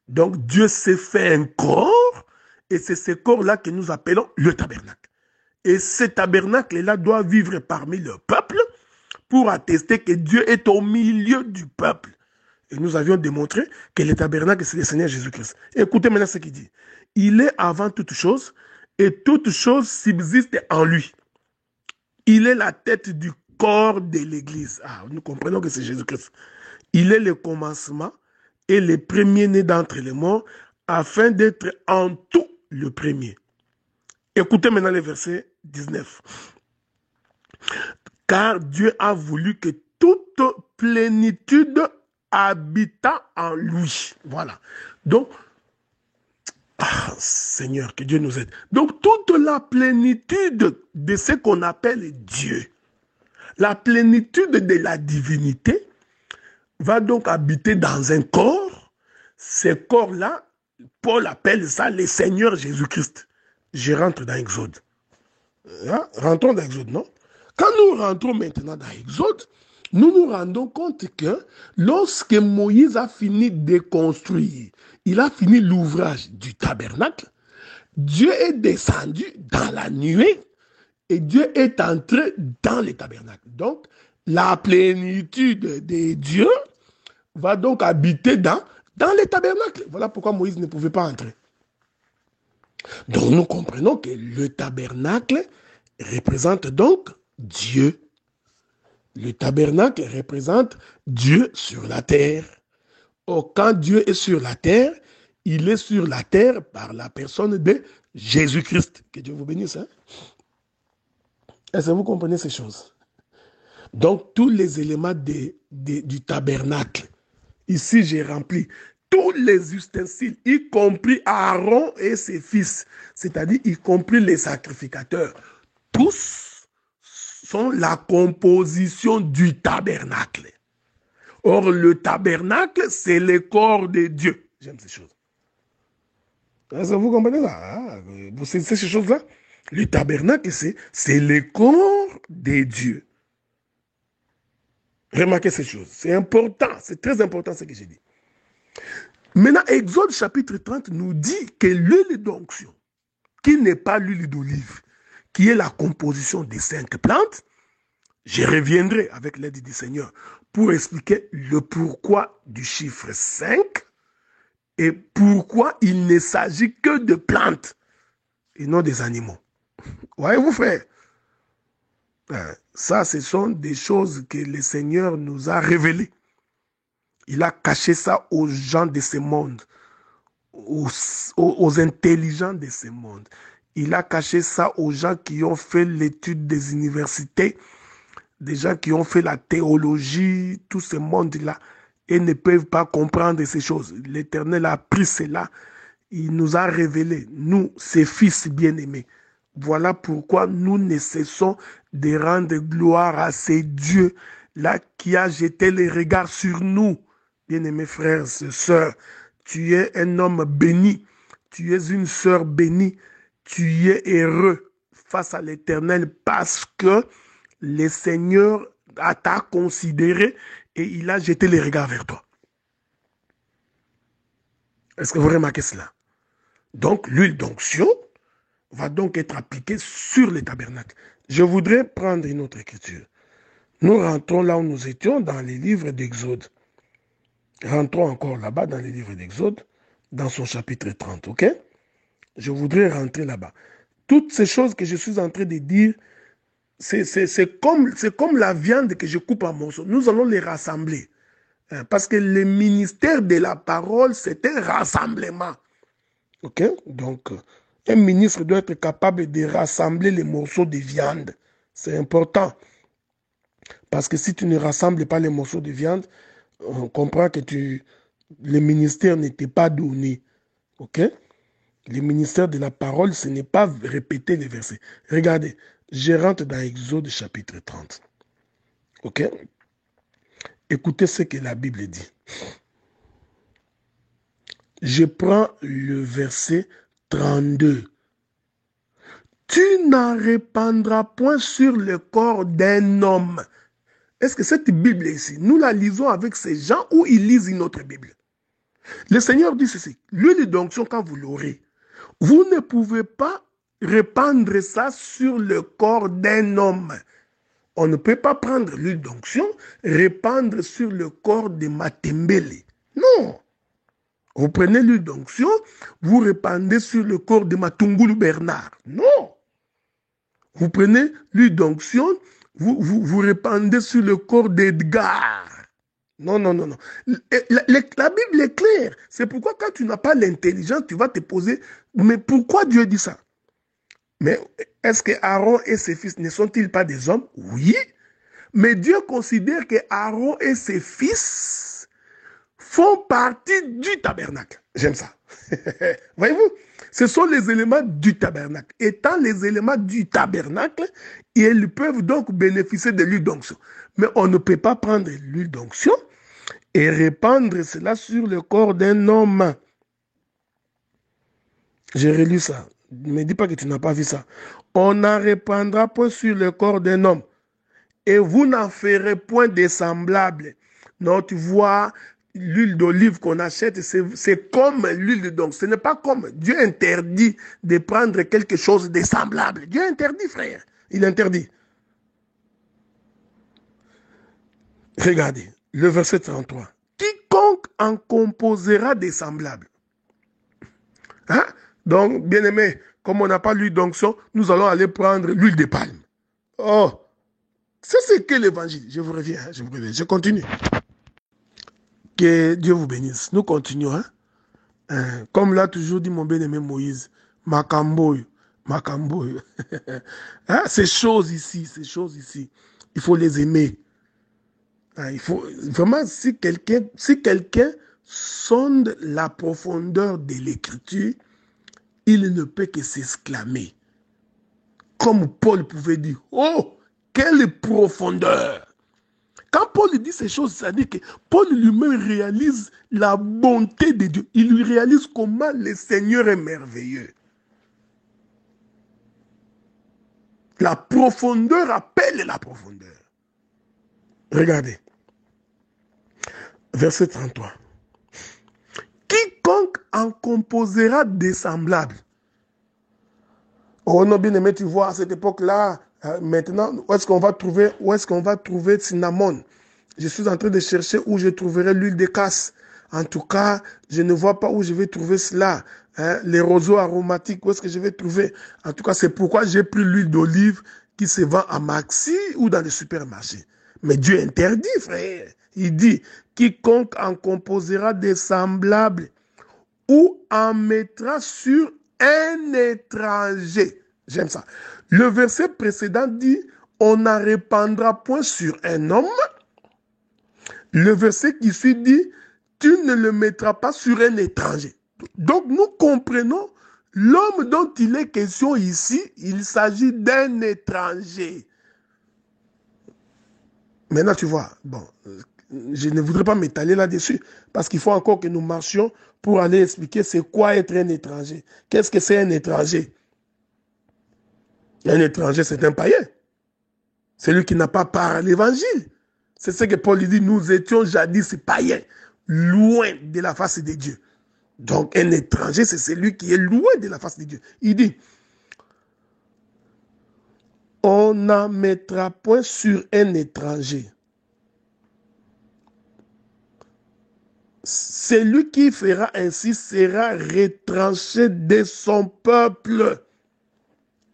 Donc Dieu s'est fait un corps, et c'est ce corps-là que nous appelons le tabernacle. Et ce tabernacle-là doit vivre parmi le peuple pour attester que Dieu est au milieu du peuple. Et nous avions démontré que le tabernacle, c'est le Seigneur Jésus-Christ. Écoutez maintenant ce qu'il dit. Il est avant toute chose, et toute chose subsiste en lui. Il est la tête du corps de l'Église. Ah, nous comprenons que c'est Jésus-Christ. Il est le commencement et le premier-né d'entre les morts, afin d'être en tout le premier. Écoutez maintenant le verset 19. Car Dieu a voulu que toute plénitude habita en lui. Voilà. Donc, Seigneur, que Dieu nous aide. Donc, toute la plénitude de ce qu'on appelle Dieu, la plénitude de la divinité, va donc habiter dans un corps. Ce corps-là, Paul appelle ça le Seigneur Jésus-Christ. Je rentre dans Exode. Hein? Rentrons dans Exode, non? Quand nous rentrons maintenant dans Exode, nous nous rendons compte que lorsque Moïse a fini de construire, il a fini l'ouvrage du tabernacle, Dieu est descendu dans la nuée et Dieu est entré dans le tabernacle. Donc, la plénitude de Dieu va donc habiter dans le tabernacle. Voilà pourquoi Moïse ne pouvait pas entrer. Donc, nous comprenons que le tabernacle représente donc Dieu. Le tabernacle représente Dieu sur la terre. Or, quand Dieu est sur la terre, il est sur la terre par la personne de Jésus-Christ. Que Dieu vous bénisse. Hein? Est-ce que vous comprenez ces choses? Donc, tous les éléments du tabernacle, ici j'ai rempli tous les ustensiles, y compris Aaron et ses fils, c'est-à-dire y compris les sacrificateurs, tous sont la composition du tabernacle. Or, le tabernacle, c'est le corps de Dieu. J'aime ces choses. Est-ce que vous comprenez ça? Vous savez ces choses-là? Le tabernacle, c'est le corps de Dieu. Remarquez ces choses. C'est important, c'est très important ce que j'ai dit. Maintenant, Exode chapitre 30 nous dit que l'huile d'onction, qui n'est pas l'huile d'olive, qui est la composition des 5 plantes, je reviendrai avec l'aide du Seigneur pour expliquer le pourquoi du chiffre 5 et pourquoi il ne s'agit que de plantes et non des animaux. Voyez-vous, frère? Ça, ce sont des choses que le Seigneur nous a révélées. Il a caché ça aux gens de ce monde, aux intelligents de ce monde. Il a caché ça aux gens qui ont fait l'étude des universités, des gens qui ont fait la théologie, tout ce monde-là, et ne peuvent pas comprendre ces choses. L'Éternel a pris cela, il nous a révélé, nous, ses fils bien-aimés. Voilà pourquoi nous ne cessons de rendre gloire à ces dieux-là qui a jeté les regards sur nous. Bien-aimés frères et sœurs, tu es un homme béni, tu es une sœur bénie, tu es heureux face à l'Éternel parce que le Seigneur t'a considéré et il a jeté les regards vers toi. Est-ce que vous remarquez cela? Donc, l'huile d'onction va donc être appliquée sur les tabernacles. Je voudrais prendre une autre écriture. Nous rentrons là où nous étions dans les livres d'Exode. Rentrons encore là-bas dans les livres d'Exode, dans son chapitre 30, ok? Je voudrais rentrer là-bas. Toutes ces choses que je suis en train de dire, C'est comme la viande que je coupe en morceaux. Nous allons les rassembler. Parce que le ministère de la parole, c'est un rassemblement. OK? Donc, un ministre doit être capable de rassembler les morceaux de viande. C'est important. Parce que si tu ne rassembles pas les morceaux de viande, on comprend que le ministère n'était pas donné. OK? Le ministère de la parole, ce n'est pas répéter les versets. Regardez, je rentre dans Exode chapitre 30. OK? Écoutez ce que la Bible dit. Je prends le verset 32. Tu n'en répandras point sur le corps d'un homme. Est-ce que cette Bible ici, nous la lisons avec ces gens ou ils lisent une autre Bible? Le Seigneur dit ceci, l'huile d'onction quand vous l'aurez, vous ne pouvez pas répandre ça sur le corps d'un homme. On ne peut pas prendre l'huile d'onction, répandre sur le corps de Matembele. Non. Vous prenez l'huile d'onction, vous répandez sur le corps de Matungulu Bernard. Non. Vous prenez l'huile d'onction, vous répandez sur le corps d'Edgar. Non, non, non, non. La Bible est claire. C'est pourquoi quand tu n'as pas l'intelligence, tu vas te poser, mais pourquoi Dieu dit ça? Mais est-ce que Aaron et ses fils ne sont-ils pas des hommes? Oui. Mais Dieu considère que Aaron et ses fils font partie du tabernacle. J'aime ça. Voyez-vous? Ce sont les éléments du tabernacle. Étant les éléments du tabernacle, ils peuvent donc bénéficier de l'huile d'onction. Mais on ne peut pas prendre l'huile d'onction et répandre cela sur le corps d'un homme. J'ai relu ça. Ne me dis pas que tu n'as pas vu ça. On n'en répandra point sur le corps d'un homme. Et vous n'en ferez point de semblable. Non, tu vois, l'huile d'olive qu'on achète, c'est comme l'huile d'onction. Ce n'est pas comme Dieu interdit de prendre quelque chose de semblable. Dieu interdit, frère. Il interdit. Regardez, le verset 33. Quiconque en composera des semblables. Hein? Donc, bien aimé, comme on n'a pas l'huile d'onction, nous allons aller prendre l'huile de palme. Oh, ça c'est que l'évangile. Je vous reviens, je vous reviens. Je continue. Que Dieu vous bénisse. Nous continuons. Comme l'a toujours dit mon bien-aimé Moïse, Makamboy, Makamboy. Hein? Ces choses ici, il faut les aimer. Hein? Il faut vraiment, si quelqu'un sonde la profondeur de l'écriture, il ne peut que s'exclamer. Comme Paul pouvait dire, oh, quelle profondeur! Quand Paul dit ces choses, ça dit que Paul lui-même réalise la bonté de Dieu. Il lui réalise comment le Seigneur est merveilleux. La profondeur appelle la profondeur. Regardez. Verset 33. Quiconque en composera des semblables. Oh non, bien aimé, tu vois, à cette époque-là, maintenant, où est-ce qu'on va trouver cinnamon? Je suis en train de chercher où je trouverai l'huile de casse. En tout cas, je ne vois pas où je vais trouver cela. Hein? Les roseaux aromatiques, où est-ce que je vais trouver? En tout cas, c'est pourquoi j'ai pris l'huile d'olive qui se vend à Maxi ou dans les supermarchés. Mais Dieu interdit, frère. Il dit, quiconque en composera des semblables ou en mettra sur un étranger. J'aime ça. Le verset précédent dit, on n'en répandra point sur un homme. Le verset qui suit dit, tu ne le mettras pas sur un étranger. Donc nous comprenons, l'homme dont il est question ici, il s'agit d'un étranger. Maintenant tu vois, bon, je ne voudrais pas m'étaler là-dessus, parce qu'il faut encore que nous marchions pour aller expliquer c'est quoi être un étranger. Qu'est-ce que c'est un étranger? Un étranger, c'est un païen. C'est lui qui n'a pas part à l'évangile. C'est ce que Paul dit, nous étions jadis païens, loin de la face de Dieu. Donc un étranger, c'est celui qui est loin de la face de Dieu. Il dit, on n'en mettra point sur un étranger. Celui qui fera ainsi sera retranché de son peuple.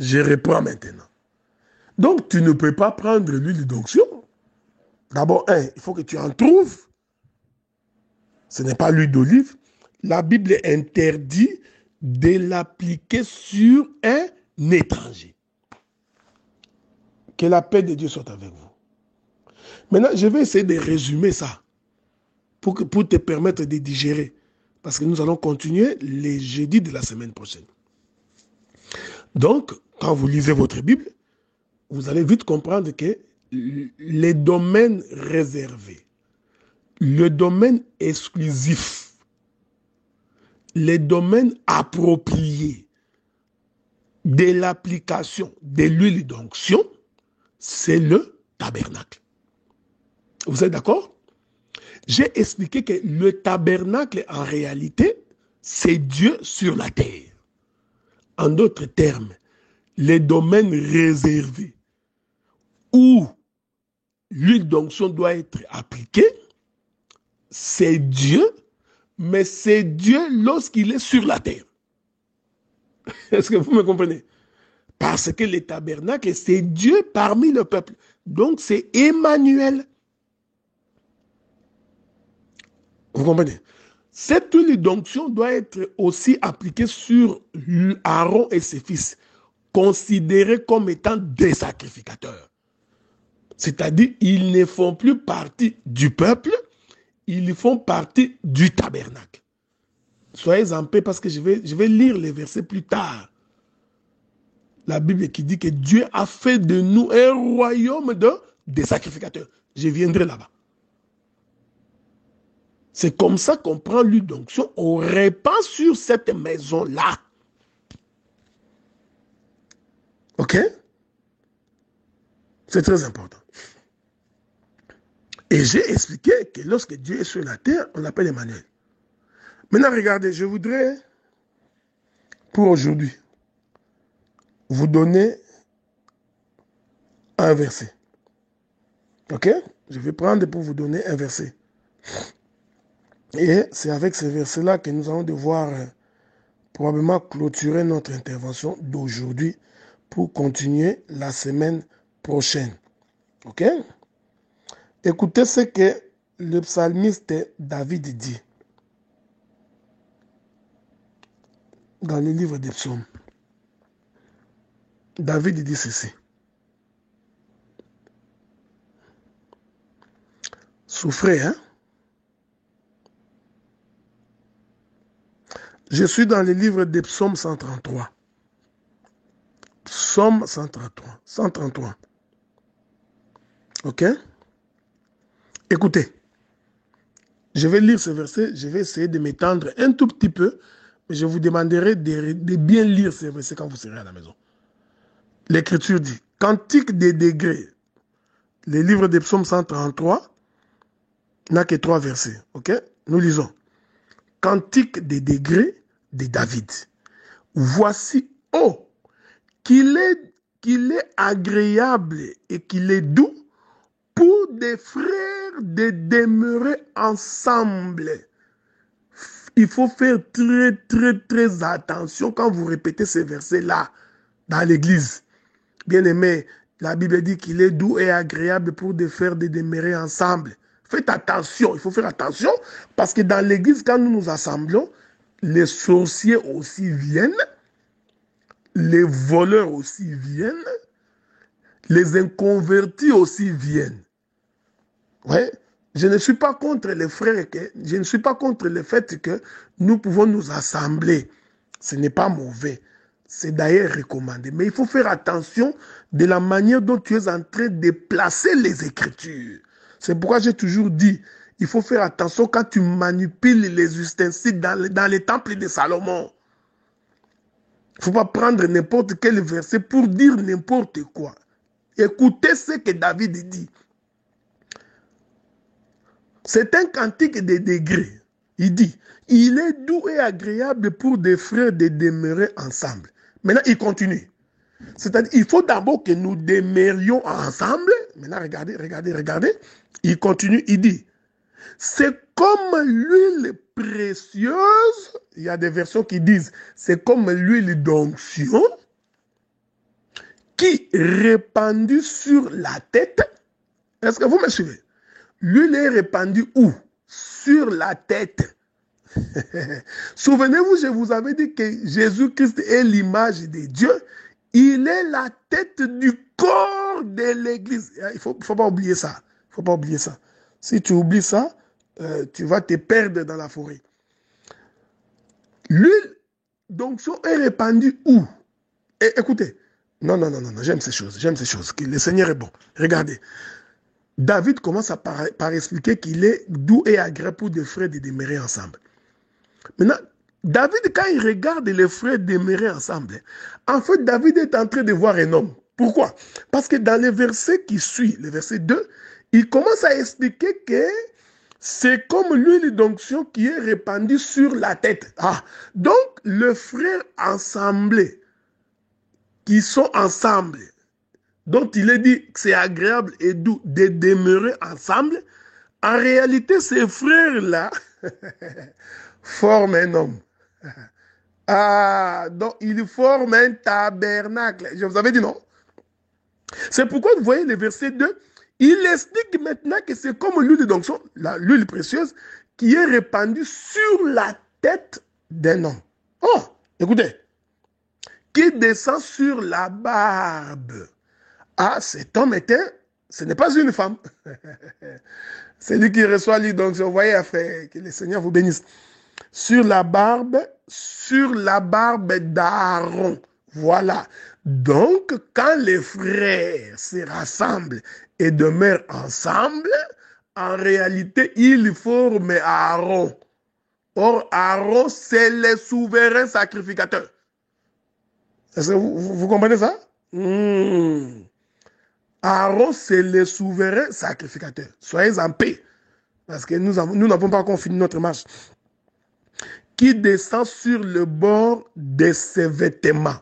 Je reprends maintenant. Donc, tu ne peux pas prendre l'huile d'onction. D'abord, il faut que tu en trouves. Ce n'est pas l'huile d'olive. La Bible interdit de l'appliquer sur un étranger. Que la paix de Dieu soit avec vous. Maintenant, je vais essayer de résumer ça pour te permettre de digérer. Parce que nous allons continuer les jeudis de la semaine prochaine. Donc, quand vous lisez votre Bible, vous allez vite comprendre que les domaines réservés, le domaine exclusif, les domaines appropriés de l'application de l'huile d'onction, c'est le tabernacle. Vous êtes d'accord? J'ai expliqué que le tabernacle, en réalité, c'est Dieu sur la terre. En d'autres termes, les domaines réservés où l'huile d'onction doit être appliquée, c'est Dieu, mais c'est Dieu lorsqu'il est sur la terre. Est-ce que vous me comprenez? Parce que le tabernacle, c'est Dieu parmi le peuple. Donc, c'est Emmanuel. Vous comprenez? Cette huile d'onction doit être aussi appliquée sur Aaron et ses fils, considérés comme étant des sacrificateurs. C'est-à-dire, ils ne font plus partie du peuple, ils font partie du tabernacle. Soyez en paix parce que je vais lire les versets plus tard. La Bible qui dit que Dieu a fait de nous un royaume des sacrificateurs. Je viendrai là-bas. C'est comme ça qu'on prend l'huile d'onction, on répand sur cette maison-là. Ok? C'est très important. Et j'ai expliqué que lorsque Dieu est sur la terre, on l'appelle Emmanuel. Maintenant, regardez, je voudrais, pour aujourd'hui, vous donner un verset. Ok? Je vais prendre pour vous donner un verset. Et c'est avec ce verset-là que nous allons devoir probablement clôturer notre intervention d'aujourd'hui pour continuer la semaine prochaine. Ok? Écoutez ce que le psalmiste David dit dans le livre des psaumes. David dit ceci. Souffrez, hein? Je suis dans le livre des psaumes 133. Psaume 133. 133. Ok? Écoutez. Je vais lire ce verset. Je vais essayer de m'étendre un tout petit peu. Mais je vous demanderai de bien lire ce verset quand vous serez à la maison. L'Écriture dit, Cantique des degrés. Le livre des psaumes 133 n'a que 3 versets. Ok? Nous lisons. Cantique des degrés de David. Voici, oh, qu'il est agréable et qu'il est doux pour des frères de demeurer ensemble. Il faut faire très, très, très attention quand vous répétez ces versets-là dans l'église. Bien aimé, la Bible dit qu'il est doux et agréable pour des frères de demeurer ensemble. Faites attention, il faut faire attention parce que dans l'église, quand nous nous assemblons, les sorciers aussi viennent, les voleurs aussi viennent, les inconvertis aussi viennent. Ouais. Je ne suis pas contre les frères, je ne suis pas contre le fait que nous pouvons nous assembler. Ce n'est pas mauvais. C'est d'ailleurs recommandé. Mais il faut faire attention de la manière dont tu es en train de placer les Écritures. C'est pourquoi j'ai toujours dit, il faut faire attention quand tu manipules les ustensiles dans les temples de Salomon. Il ne faut pas prendre n'importe quel verset pour dire n'importe quoi. Écoutez ce que David dit. C'est un cantique de degrés. Il dit, il est doux et agréable pour des frères de demeurer ensemble. Maintenant, il continue. C'est-à-dire, il faut d'abord que nous demeurions ensemble. Maintenant, regardez. Il continue, il dit, c'est comme l'huile précieuse. Il y a des versions qui disent, c'est comme l'huile d'onction qui répandue sur la tête. Est-ce que vous me suivez? L'huile est répandue où? Sur la tête. Souvenez-vous, je vous avais dit que Jésus-Christ est l'image de Dieu. Il est la tête du corps de l'Église. Il faut pas oublier ça. Il faut pas oublier ça. Si tu oublies ça, tu vas te perdre dans la forêt. L'huile d'onction est répandue où? Et, écoutez, non, j'aime ces choses, Le Seigneur est bon. Regardez. David commence par expliquer qu'il est doux et agréable pour des frères de demeurer ensemble. Maintenant, David, quand il regarde les frères demeurer ensemble, en fait, David est en train de voir un homme. Pourquoi? Parce que dans le verset qui suit, le verset 2, il commence à expliquer que c'est comme l'huile d'onction qui est répandue sur la tête. Ah, donc, les frères ensemblés, qui sont ensemble, dont il est dit que c'est agréable et doux de demeurer ensemble, en réalité, ces frères-là forment un homme. Ah, donc ils forment un tabernacle. Je vous avais dit non. C'est pourquoi vous voyez le verset 2, il explique maintenant que c'est comme l'huile d'onction, l'huile précieuse, qui est répandue sur la tête d'un homme. Oh, écoutez, qui descend sur la barbe. Ah, cet homme ce n'est pas une femme. C'est lui qui reçoit l'huile d'onction. Vous voyez, que le Seigneur vous bénisse. Sur la barbe d'Aaron. Voilà. Donc, quand les frères se rassemblent et demeurent ensemble, en réalité, ils forment Aaron. Or, Aaron, c'est le souverain sacrificateur. Est-ce que vous comprenez ça? Aaron, c'est le souverain sacrificateur. Soyez en paix. Parce que nous n'avons pas encore fini notre marche. Qui descend sur le bord de ses vêtements.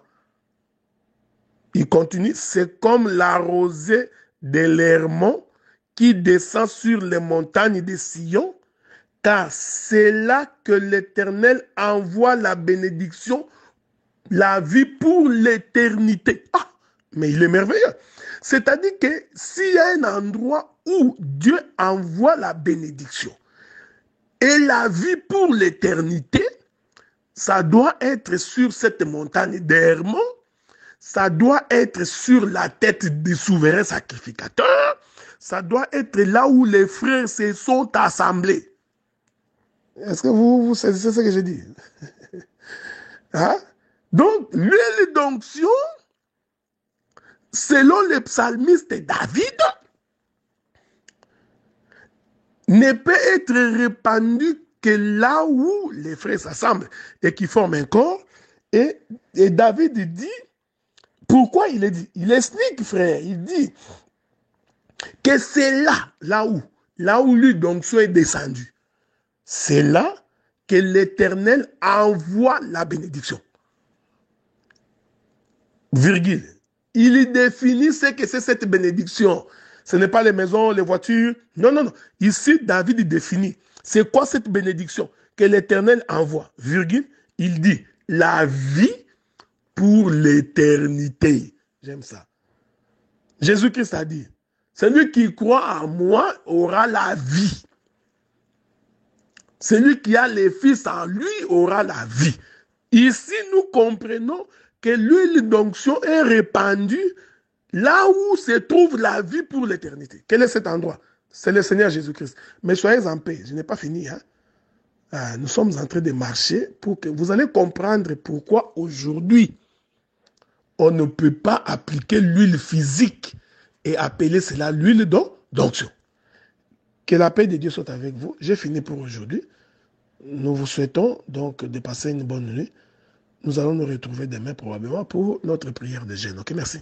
Il continue, c'est comme la rosée de l'Hermon qui descend sur les montagnes de Sion, car c'est là que l'Éternel envoie la bénédiction, la vie pour l'éternité. Ah, mais il est merveilleux. C'est-à-dire que s'il y a un endroit où Dieu envoie la bénédiction et la vie pour l'éternité, ça doit être sur cette montagne d'Hermon, ça doit être sur la tête du souverain sacrificateur, ça doit être là où les frères se sont assemblés. Est-ce que vous saisissez ce que je dis? Hein? Donc, l'huile d'onction, selon le psalmiste David, ne peut être répandue que là où les frères s'assemblent et qui forment un corps. Et David dit, pourquoi il est dit? Il explique, frère, il dit que c'est là où l'huile d'onction est descendue. C'est là que l'Éternel envoie la bénédiction. Virgule. Il définit ce que c'est cette bénédiction. Ce n'est pas les maisons, les voitures. Non. Ici, David définit. C'est quoi cette bénédiction que l'Éternel envoie? Virgule. Il dit la vie pour l'éternité. J'aime ça. Jésus-Christ a dit, celui qui croit en moi aura la vie. Celui qui a les fils en lui aura la vie. Ici, nous comprenons que l'huile d'onction est répandue là où se trouve la vie pour l'éternité. Quel est cet endroit? C'est le Seigneur Jésus-Christ. Mais soyez en paix, je n'ai pas fini. Nous sommes en train de marcher pour que vous allez comprendre pourquoi aujourd'hui, on ne peut pas appliquer l'huile physique et appeler cela l'huile d'onction. Que la paix de Dieu soit avec vous. J'ai fini pour aujourd'hui. Nous vous souhaitons donc de passer une bonne nuit. Nous allons nous retrouver demain probablement pour notre prière de jeûne. Ok, merci.